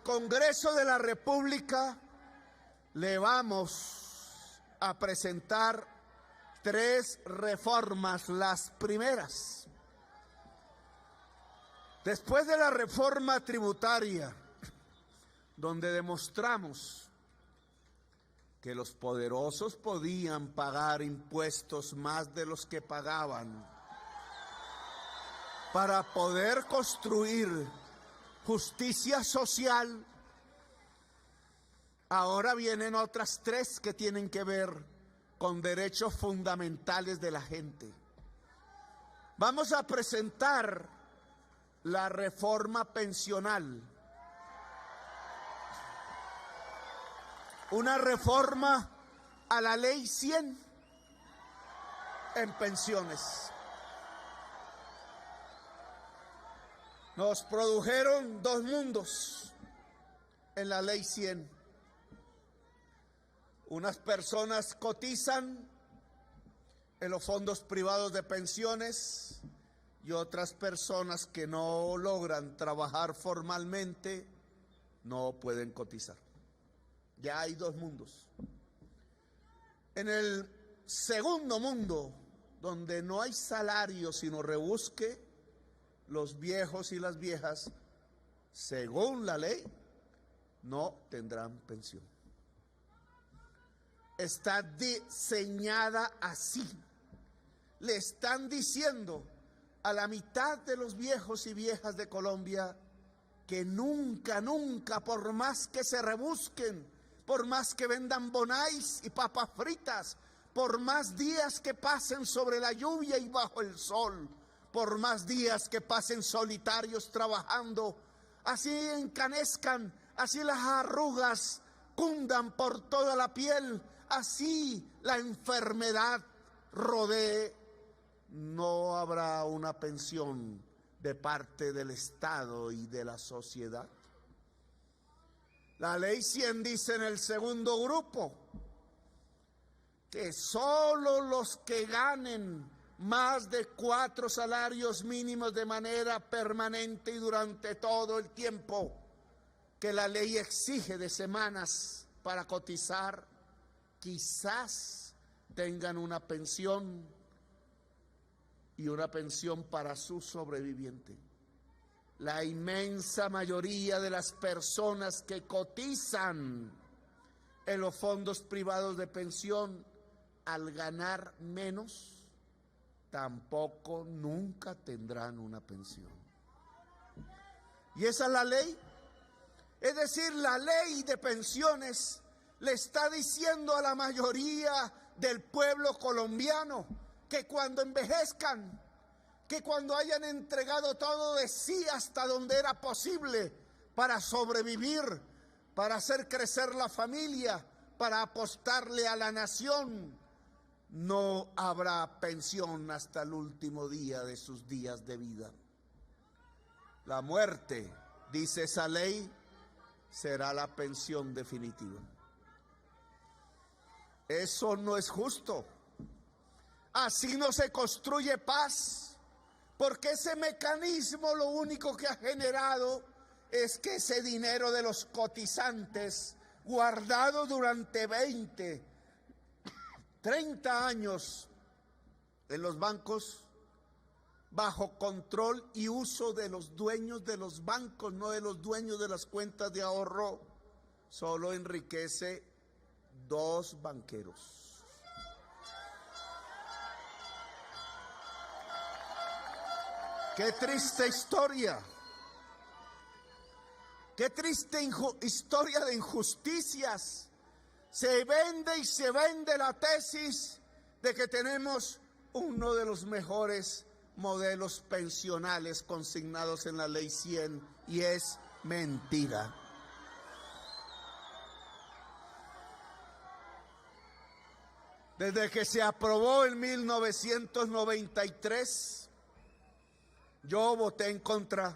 Congreso de la República le vamos a presentar 3 reformas. Las primeras, después de la reforma tributaria, donde demostramos que los poderosos podían pagar impuestos más de los que pagaban para poder construir justicia social, ahora vienen otras 3 que tienen que ver con derechos fundamentales de la gente. Vamos a presentar la reforma pensional, una reforma a la Ley 100 en pensiones. Nos produjeron 2 mundos en la Ley 100. Unas personas cotizan en los fondos privados de pensiones y otras personas que no logran trabajar formalmente no pueden cotizar. Ya hay 2 mundos. En el segundo mundo, donde no hay salario sino rebusque, los viejos y las viejas, según la ley, no tendrán pensión. Está diseñada así. Le están diciendo a la mitad de los viejos y viejas de Colombia que nunca, nunca, por más que se rebusquen, por más que vendan bonais y papas fritas, por más días que pasen sobre la lluvia y bajo el sol, por más días que pasen solitarios trabajando, así encanezcan, así las arrugas cundan por toda la piel, así la enfermedad rodee, no habrá una pensión de parte del Estado y de la sociedad. La Ley 100 dice en el segundo grupo que solo los que ganen más de 4 salarios mínimos de manera permanente y durante todo el tiempo que la ley exige de semanas para cotizar, quizás tengan una pensión y una pensión para su sobreviviente. La inmensa mayoría de las personas que cotizan en los fondos privados de pensión, al ganar menos, tampoco nunca tendrán una pensión. Y esa es la ley. Es decir, la ley de pensiones le está diciendo a la mayoría del pueblo colombiano que cuando envejezcan, que cuando hayan entregado todo de sí hasta donde era posible para sobrevivir, para hacer crecer la familia, para apostarle a la nación, no habrá pensión hasta el último día de sus días de vida. La muerte, dice esa ley, será la pensión definitiva. Eso no es justo. Así no se construye paz, porque ese mecanismo lo único que ha generado es que ese dinero de los cotizantes, guardado durante 20, 30 años en los bancos, bajo control y uso de los dueños de los bancos, no de los dueños de las cuentas de ahorro, solo enriquece 2 banqueros. Qué triste historia. Qué triste historia de injusticias. Se vende y se vende la tesis de que tenemos uno de los mejores modelos pensionales consignados en la Ley 100 y es mentira. Desde que se aprobó en 1993, yo voté en contra,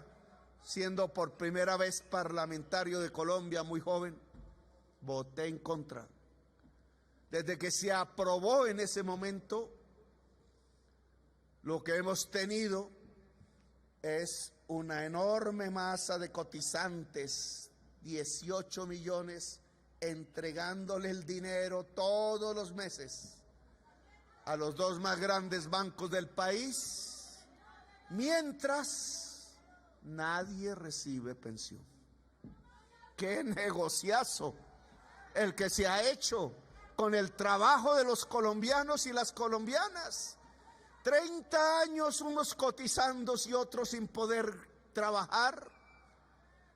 siendo por primera vez parlamentario de Colombia, muy joven, voté en contra. Desde que se aprobó en ese momento, lo que hemos tenido es una enorme masa de cotizantes 18 millones, entregándole el dinero todos los meses a los dos más grandes bancos del país, mientras nadie recibe pensión. ¡Qué negociazo el que se ha hecho con el trabajo de los colombianos y las colombianas! 30 años unos cotizando y otros sin poder trabajar.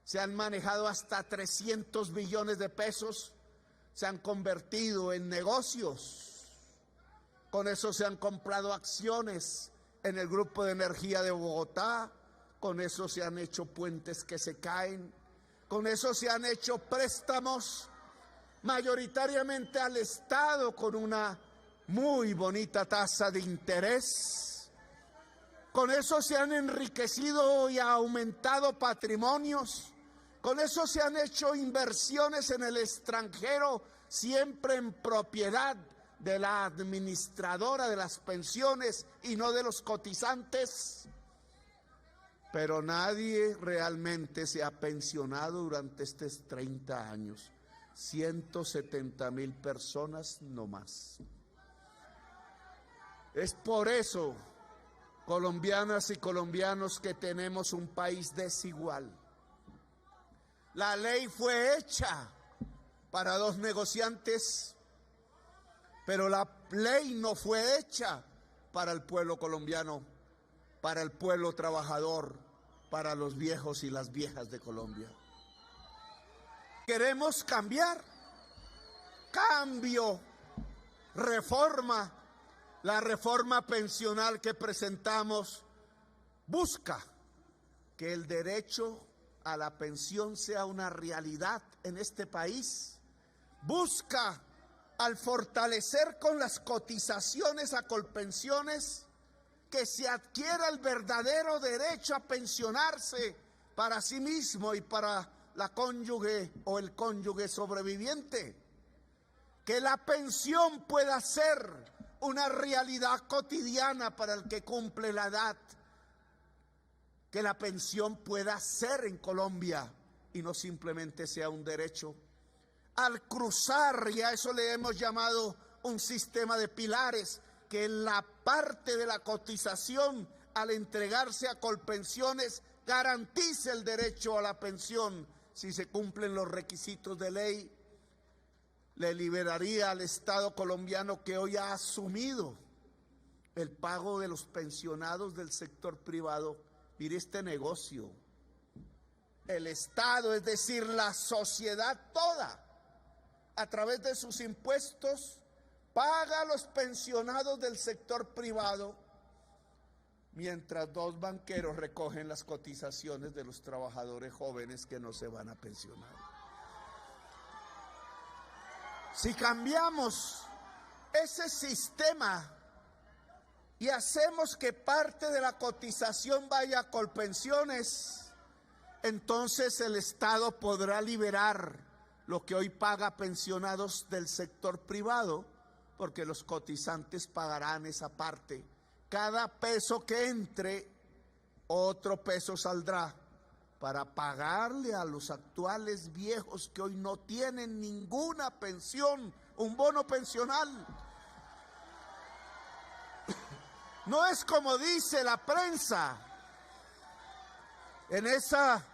Se han manejado hasta 300 billones de pesos, se han convertido en negocios. Con eso se han comprado acciones en el Grupo de Energía de Bogotá, con eso se han hecho puentes que se caen, con eso se han hecho préstamos mayoritariamente al Estado con una muy bonita tasa de interés. Con eso se han enriquecido y aumentado patrimonios. Con eso se han hecho inversiones en el extranjero, siempre en propiedad de la administradora de las pensiones y no de los cotizantes. Pero nadie realmente se ha pensionado durante estos 30 años. 170,000 personas no más. Es por eso, colombianas y colombianos, que tenemos un país desigual. La ley fue hecha para dos negociantes, pero la ley no fue hecha para el pueblo colombiano, para el pueblo trabajador, para los viejos y las viejas de Colombia. Queremos cambiar, cambio, reforma. La reforma pensional que presentamos busca que el derecho a la pensión sea una realidad en este país. Busca, al fortalecer con las cotizaciones a Colpensiones, que se adquiera el verdadero derecho a pensionarse para sí mismo y para la cónyuge o el cónyuge sobreviviente. Que la pensión pueda ser una realidad cotidiana para el que cumple la edad. Que la pensión pueda ser en Colombia y no simplemente sea un derecho. Al cruzar, y a eso le hemos llamado un sistema de pilares, que la parte de la cotización, al entregarse a Colpensiones, garantice el derecho a la pensión si se cumplen los requisitos de ley. Le liberaría al Estado colombiano, que hoy ha asumido el pago de los pensionados del sector privado. Mire este negocio. El Estado, es decir, la sociedad toda, a través de sus impuestos, paga a los pensionados del sector privado, mientras dos banqueros recogen las cotizaciones de los trabajadores jóvenes que no se van a pensionar. Si cambiamos ese sistema y hacemos que parte de la cotización vaya a Colpensiones, entonces el Estado podrá liberar lo que hoy paga pensionados del sector privado, porque los cotizantes pagarán esa parte. Cada peso que entre, otro peso saldrá para pagarle a los actuales viejos que hoy no tienen ninguna pensión, un bono pensional. No es como dice la prensa, en esa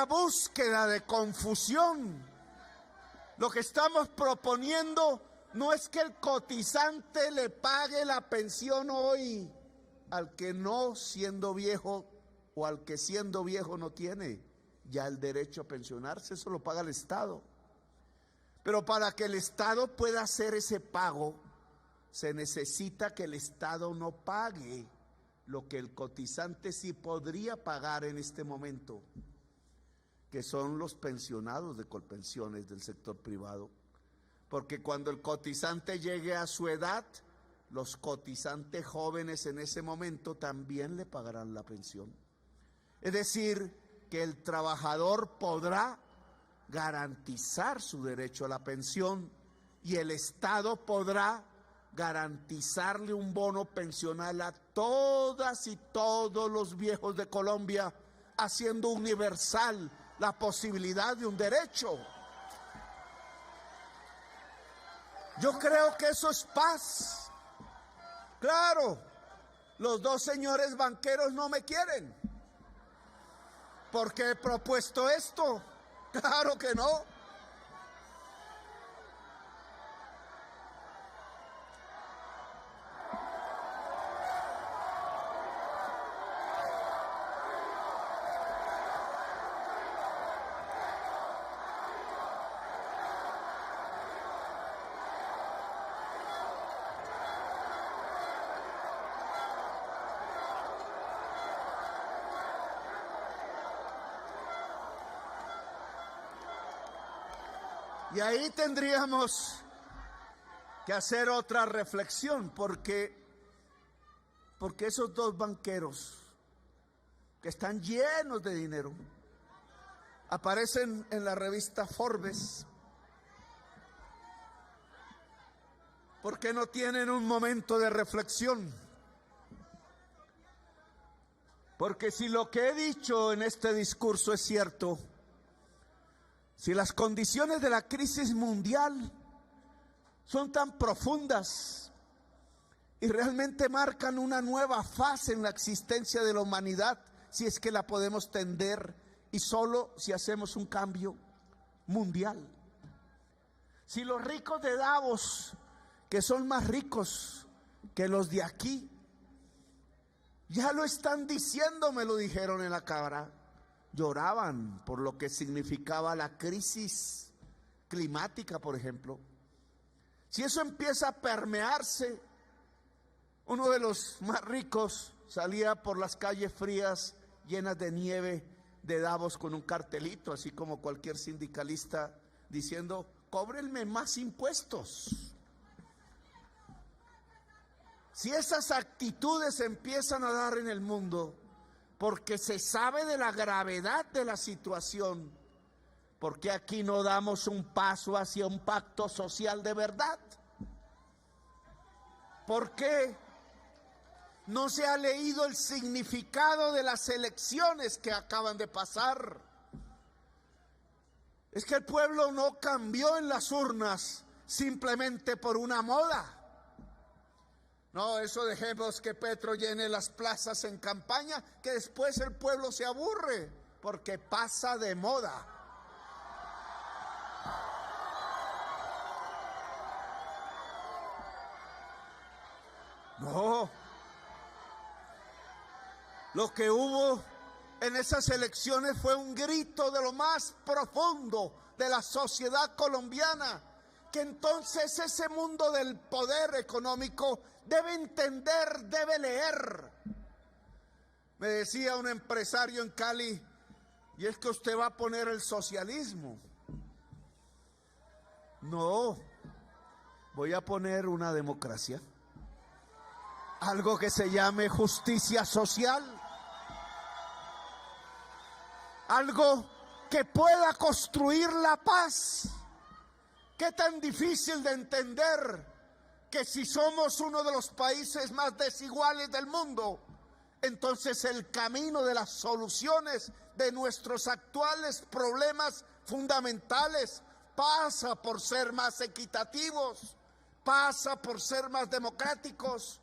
búsqueda de confusión. Lo que estamos proponiendo no es que el cotizante le pague la pensión hoy al que no siendo viejo, o al que siendo viejo no tiene ya el derecho a pensionarse. Eso lo paga el Estado. Pero para que el Estado pueda hacer ese pago, se necesita que el Estado no pague lo que el cotizante sí podría pagar en este momento, que son los pensionados de Colpensiones del sector privado. Porque cuando el cotizante llegue a su edad, los cotizantes jóvenes en ese momento también le pagarán la pensión. Es decir, que el trabajador podrá garantizar su derecho a la pensión y el Estado podrá garantizarle un bono pensional a todas y todos los viejos de Colombia, haciendo universal la posibilidad de un derecho. Yo creo que eso es paz. Claro, los dos señores banqueros no me quieren porque he propuesto esto. Claro que no. Y ahí tendríamos que hacer otra reflexión, porque esos dos banqueros que están llenos de dinero aparecen en la revista Forbes. ¿Por qué no tienen un momento de reflexión? Porque si lo que he dicho en este discurso es cierto, si las condiciones de la crisis mundial son tan profundas y realmente marcan una nueva fase en la existencia de la humanidad, si es que la podemos tender y solo si hacemos un cambio mundial. Si los ricos de Davos, que son más ricos que los de aquí, ya lo están diciendo, me lo dijeron en la cámara. Lloraban por lo que significaba la crisis climática, por ejemplo. Si eso empieza a permearse, uno de los más ricos salía por las calles frías llenas de nieve de Davos con un cartelito, así como cualquier sindicalista, diciendo: cóbrenme más impuestos. Si esas actitudes empiezan a dar en el mundo, porque se sabe de la gravedad de la situación, ¿por qué aquí no damos un paso hacia un pacto social de verdad? ¿Por qué no se ha leído el significado de las elecciones que acaban de pasar? Es que el pueblo no cambió en las urnas simplemente por una moda. No, eso dejemos que Petro llene las plazas en campaña, que después el pueblo se aburre, porque pasa de moda. No. Lo que hubo en esas elecciones fue un grito de lo más profundo de la sociedad colombiana, que entonces ese mundo del poder económico debe entender, debe leer. Me decía un empresario en Cali: y es que usted va a poner el socialismo. No, voy a poner una democracia, algo que se llame justicia social, algo que pueda construir la paz. ¿Qué tan difícil de entender que si somos uno de los países más desiguales del mundo, entonces el camino de las soluciones de nuestros actuales problemas fundamentales pasa por ser más equitativos, pasa por ser más democráticos,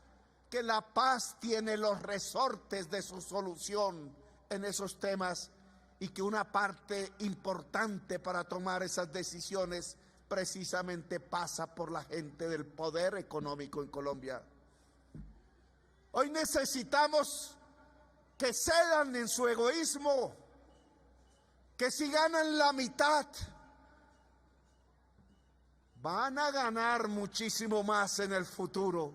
que la paz tiene los resortes de su solución en esos temas y que una parte importante para tomar esas decisiones precisamente pasa por la gente del poder económico en Colombia. Hoy necesitamos que cedan en su egoísmo, que si ganan la mitad, van a ganar muchísimo más en el futuro,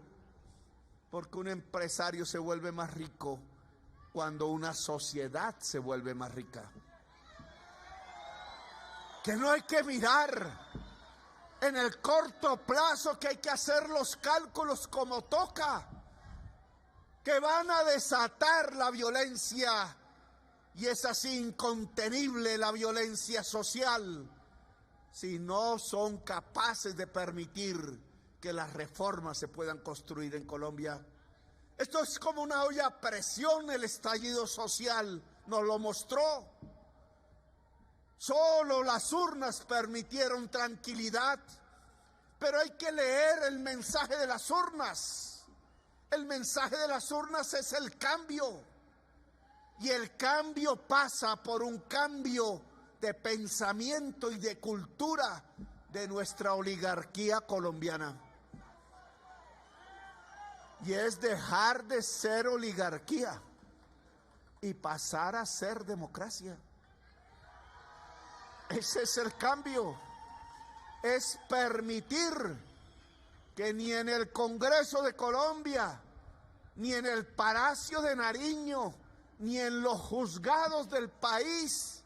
porque un empresario se vuelve más rico cuando una sociedad se vuelve más rica. Que no hay que mirar en el corto plazo, que hay que hacer los cálculos como toca, que van a desatar la violencia, y es así incontenible la violencia social, si no son capaces de permitir que las reformas se puedan construir en Colombia. Esto es como una olla a presión, el estallido social nos lo mostró. Solo las urnas permitieron tranquilidad, pero hay que leer el mensaje de las urnas. El mensaje de las urnas es el cambio, y el cambio pasa por un cambio de pensamiento y de cultura de nuestra oligarquía colombiana. Y es dejar de ser oligarquía y pasar a ser democracia. Ese es el cambio. Es permitir que ni en el Congreso de Colombia, ni en el Palacio de Nariño, ni en los juzgados del país,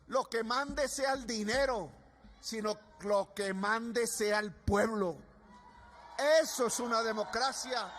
lo que mande sea el dinero, sino lo que mande sea el pueblo. Eso es una democracia.